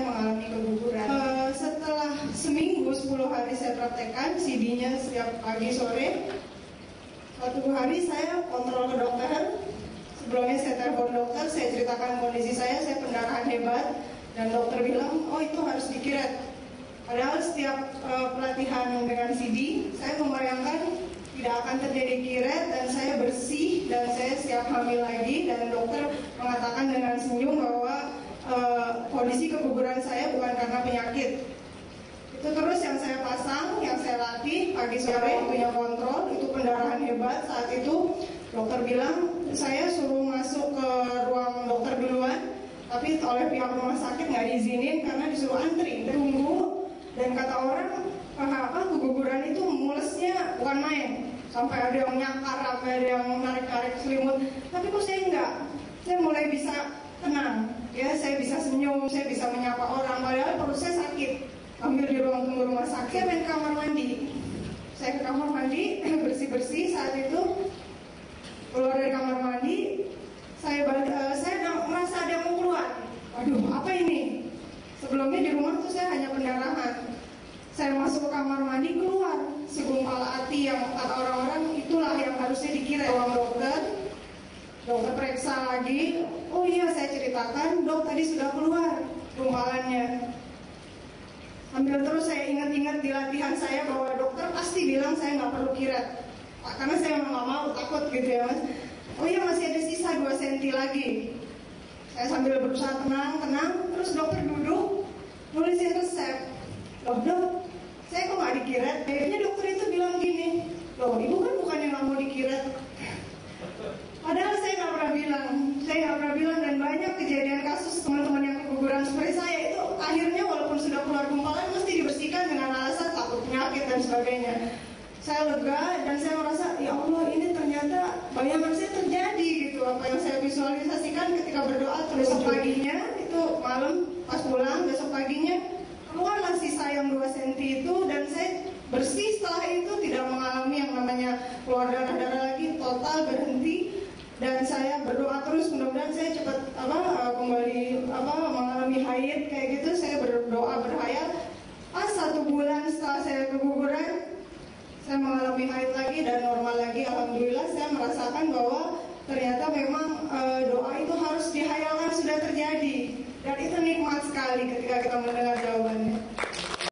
mengalami keguguran. Setelah seminggu 10 hari saya praktekkan CD-nya setiap pagi sore. Suatu hari saya kontrol ke dokter. Sebelumnya saya telepon dokter, saya ceritakan kondisi saya pendarahan hebat, dan dokter bilang, oh itu harus dikiret. Padahal setiap pelatihan dengan CD, saya membayangkan tidak akan terjadi kiret dan saya bersih dan saya siap hamil lagi, dan dokter mengatakan dengan senyum bahwa kondisi keguguran saya bukan karena penyakit. Itu terus yang saya pasang, yang saya latih pagi sore, punya kontrol, itu pendarahan hebat. Saat itu dokter bilang saya suruh masuk ke ruang dokter duluan, tapi oleh pihak rumah sakit nggak diizinin karena disuruh antri, tunggu. Dan kata orang, keguguran itu mulesnya bukan main, sampai ada yang nyakar, sampai ada yang narik-narik selimut. Tapi kok saya enggak, saya mulai bisa tenang, ya saya bisa senyum, saya bisa menyapa orang, padahal perut saya sakit. Ambil di ruang tunggu rumah sakit, saya main kamar mandi. Saya ke kamar mandi, bersih-bersih. Saat itu keluar dari kamar mandi, saya merasa ada yang mau keluar. Waduh, apa ini? Sebelumnya di rumah tuh saya hanya pendarahan. Saya masuk ke kamar mandi, keluar segumpal hati yang kata orang-orang itulah yang harusnya dikira ruang dokter. Dokter periksa lagi. Oh iya, saya ceritakan, dok tadi sudah keluar gumpalannya. Sambil terus saya ingat-ingat di latihan saya bahwa dokter pasti bilang saya nggak perlu kiret, karena saya memang nggak mau, takut gitu ya mas. Oh iya, masih ada sisa 2 cm lagi. Saya sambil berusaha tenang, terus dokter duduk nulisin resep. Loh dok, saya kok nggak dikiret? Kayaknya dokter itu bilang gini, loh ibu kan bukan yang nggak mau dikiret. Padahal saya nggak pernah bilang, dan banyak kejadian kasus teman-teman yang keguguran seperti saya itu akhirnya walaupun sudah keluar gumpalan mesti dibersihkan dengan alasan takut penyakit dan sebagainya. Saya lega dan saya merasa ya Allah, ini ternyata bayangan saya terjadi gitu, apa yang saya visualisasikan ketika berdoa. Besok paginya itu malam pas pulang, besok paginya keluarlah sisa yang 2 cm itu, dan saya bersih setelah itu, tidak mengalami yang namanya keluar darah-darah lagi, total berhenti. Dan saya berdoa terus, mudah-mudahan saya cepat kembali mengalami haid kayak gitu. Saya berdoa berhayal. Pas 1 bulan setelah saya keguguran, saya mengalami haid lagi dan normal lagi. Alhamdulillah, saya merasakan bahwa ternyata memang doa itu harus dihayalkan sudah terjadi, dan itu nikmat sekali ketika kita mendengar jawabannya.